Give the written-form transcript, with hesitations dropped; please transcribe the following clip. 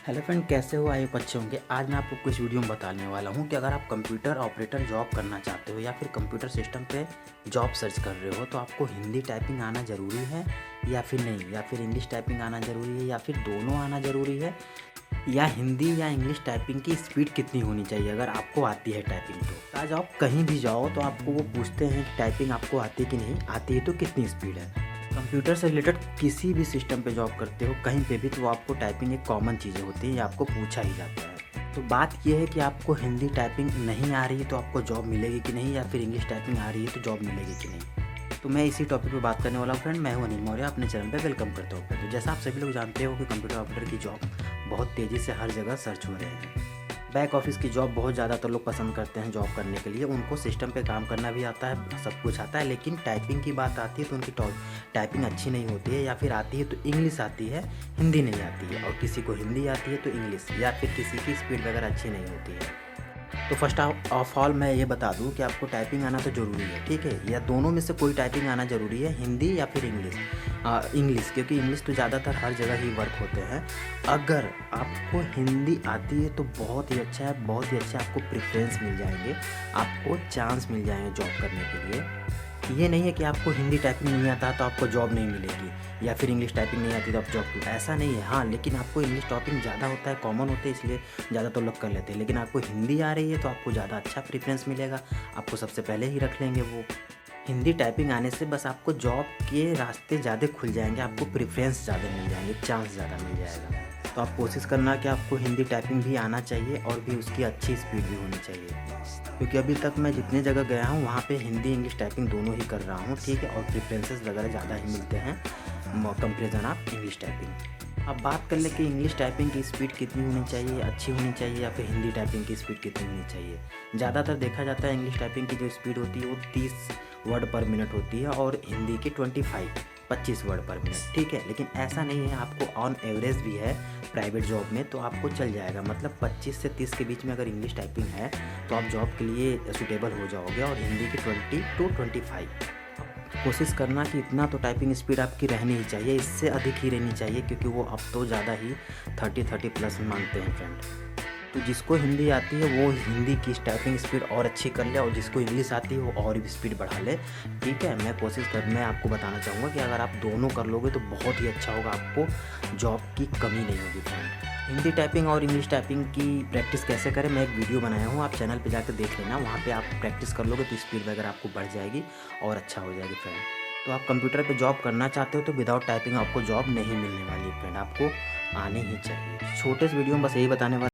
Hello friend, कैसे हो? I hope अच्छे होंगे। आज मैं आपको कुछ वीडियो में बताने वाला हूं कि अगर आप कंप्यूटर ऑपरेटर जॉब करना चाहते हो या फिर कंप्यूटर सिस्टम पे जॉब सर्च कर रहे हो तो आपको हिंदी टाइपिंग आना ज़रूरी है या फिर नहीं, या फिर इंग्लिश टाइपिंग आना ज़रूरी है या फिर दोनों आना ज़रूरी है, या हिंदी या इंग्लिश टाइपिंग की स्पीड कितनी होनी चाहिए अगर आपको आती है टाइपिंग। तो आज आप कहीं भी जाओ तो आपको वो पूछते हैं कि टाइपिंग आपको आती है कि नहीं, आती है तो कितनी स्पीड है। कंप्यूटर से रिलेटेड किसी भी सिस्टम पे जॉब करते हो कहीं पे भी, तो आपको टाइपिंग एक कॉमन चीज़ें होती है, ये आपको पूछा ही जाता है। तो बात ये है कि आपको हिंदी टाइपिंग नहीं आ रही है तो आपको जॉब मिलेगी कि नहीं, या फिर इंग्लिश टाइपिंग आ रही है तो जॉब मिलेगी कि नहीं। तो मैं इसी टॉपिक पे बात करने वाला हूँ फ्रेंड। मैं हूँ अनिल मौर्य, अपने चैनल पे वेलकम करता हूँ। तो जैसा आप सभी लोग जानते हो कि कंप्यूटर ऑपरेटर की जॉब बहुत तेज़ी से हर जगह सर्च हो रहे हैं। बैक ऑफिस की जॉब बहुत ज़्यादातर लोग पसंद करते हैं जॉब करने के लिए। उनको सिस्टम पे काम करना भी आता है, सब कुछ आता है, लेकिन टाइपिंग की बात आती है तो उनकी टाइपिंग अच्छी नहीं होती है, या फिर आती है तो इंग्लिश आती है, हिंदी नहीं आती है। और किसी को हिंदी आती है तो इंग्लिश, या फिर किसी की स्पीड वगैरह अच्छी नहीं होती है। तो फर्स्ट ऑफ ऑल मैं ये बता दूं कि आपको टाइपिंग आना तो ज़रूरी है, ठीक है, या दोनों में से कोई टाइपिंग आना ज़रूरी है, हिंदी या फिर इंग्लिश। इंग्लिश, क्योंकि इंग्लिश तो ज़्यादातर हर जगह ही वर्क होते हैं। अगर आपको हिंदी आती है तो बहुत ही अच्छा है, बहुत ही अच्छा, आपको प्रेफरेंस मिल जाएंगे, आपको चांस मिल जाएंगे जॉब करने के लिए। ये नहीं है कि आपको हिंदी टाइपिंग नहीं आता तो आपको जॉब नहीं मिलेगी, या फिर इंग्लिश टाइपिंग नहीं आती तो आप जॉब, ऐसा नहीं है। हाँ, लेकिन आपको इंग्लिश टाइपिंग ज़्यादा होता है, कॉमन होते हैं, इसलिए ज़्यादातर लोग कर लेते हैं। लेकिन आपको हिंदी आ रही है तो आपको ज़्यादा अच्छा प्रेफरेंस मिलेगा, आपको सबसे पहले ही रख लेंगे वो। हिंदी टाइपिंग आने से बस आपको जॉब के रास्ते ज़्यादा खुल जाएंगे, आपको प्रेफरेंस ज़्यादा मिल जाएंगे, चांस ज़्यादा मिल जाएगा। तो आप कोशिश करना कि आपको हिंदी टाइपिंग भी आना चाहिए और भी उसकी अच्छी स्पीड भी होनी चाहिए, क्योंकि अभी तक मैं जितने जगह गया हूँ वहाँ पे हिंदी इंग्लिश टाइपिंग दोनों ही कर रहा हूँ, ठीक है, और प्रेफरेंसेस वगैरह ज़्यादा ही मिलते हैं कंपेरिजन ऑफ इंग्लिश टाइपिंग। अब बात कर ले कि इंग्लिश टाइपिंग की स्पीड कितनी होनी चाहिए, अच्छी होनी चाहिए, या फिर हिंदी टाइपिंग की स्पीड कितनी होनी चाहिए। ज़्यादातर देखा जाता है इंग्लिश टाइपिंग की जो स्पीड होती है वो 30 वर्ड पर मिनट होती है, और हिंदी की 25 वर्ड पर मिनट, ठीक है। लेकिन ऐसा नहीं है, आपको ऑन एवरेज भी है प्राइवेट जॉब में तो आपको चल जाएगा, मतलब 25 से 30 के बीच में अगर इंग्लिश टाइपिंग है तो आप जॉब के लिए सूटेबल हो जाओगे, और हिंदी की 20 to 25। कोशिश करना कि इतना तो टाइपिंग स्पीड आपकी रहनी ही चाहिए, इससे अधिक ही रहनी चाहिए, क्योंकि वो अब तो ज़्यादा ही 30 प्लस मांगते हैं फ्रेंड। तो जिसको हिंदी आती है वो हिंदी की टाइपिंग स्पीड और अच्छी कर ले, और जिसको इंग्लिश आती है वो और भी स्पीड बढ़ा ले, ठीक है। मैं आपको बताना चाहूँगा कि अगर आप दोनों कर लोगे तो बहुत ही अच्छा होगा, आपको जॉब की कमी नहीं होगी फ्रेंड। हिंदी टाइपिंग और इंग्लिश टाइपिंग की प्रैक्टिस कैसे करें, मैं एक वीडियो बनाया हूँ, आप चैनल पे जाकर देख लेना, वहाँ पे आप प्रैक्टिस कर लोगे तो स्पीड वगैरह आपको बढ़ जाएगी और अच्छा हो जाएगी फ्रेंड। तो आप कंप्यूटर पे जॉब करना चाहते हो तो विदाउट टाइपिंग आपको जॉब नहीं मिलने वाली है फ्रेंड, आपको आने ही चाहिए। छोटे से वीडियो में बस यही बताने वाला